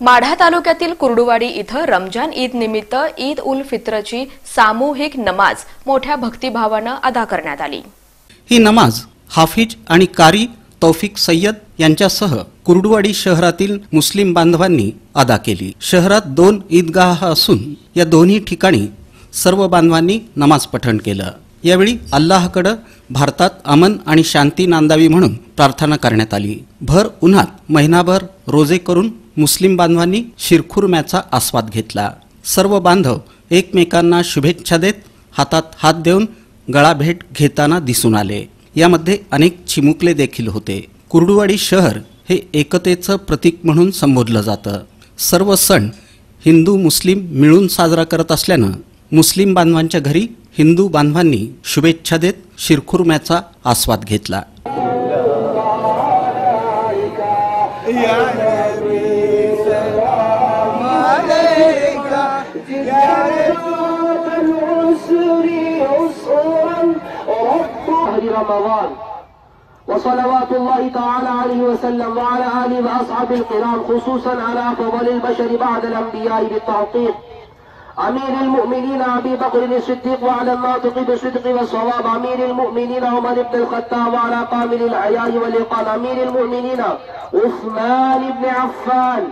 माढा तालुक्यातील कुर्डुवाडी इथं रमजान ईद निमित्त ईद उल फित्रची सामूहिक नमाज मोठ्या भक्तिभावानं अदा करण्यात आली। ही नमाज हाफिज आणि कारी तौफिक सय्यद यांच्यासह कुर्डुवाडी शहरातील मुस्लिम बांधवांनी अदा केली। शहरात 2 ईदगाह असून या दोन्ही ठिकाणी सर्व बांधवांनी नमाज पठण केलं। यावेळी अल्लाहकडे भारतात अमन आणि शांती नांदावी म्हणून प्रार्थना करण्यात आली। भर उन्हात महिनाभर रोजे करून मुस्लिम बांधवांनी शिरखुर्म्याचा आस्वाद घेतला। सर्व बांधव एकमेकांना शुभेच्छा देत हातात हात देऊन गळाभेट घेताना दिसून आले। यामध्ये अनेक चिमुकले देखील होते। कुर्डुवाडी शहर हे एकतेचं प्रतीक म्हणून संबोधलं जातं। सर्व सण हिंदू मुस्लिम मिळून साजरा करत असल्यानं मुस्लिम बांधवांच्या घरी हिंदू बांधवांनी शुभेच्छा देत शिरखुर्म्याचा आस्वाद घेतला। وصلوات الله تعالى عليه وسلم وعلى آله وأصحابه الكرام خصوصا على أفضل البشر بعد الأنبياء بالتحقيق أمير المؤمنين أبي بكر الصديق وعلى الناطق بالصدق والصواب أمير المؤمنين عمر بن الخطاب وعلى كامل الحياء والإقامة أمير المؤمنين عثمان بن عفان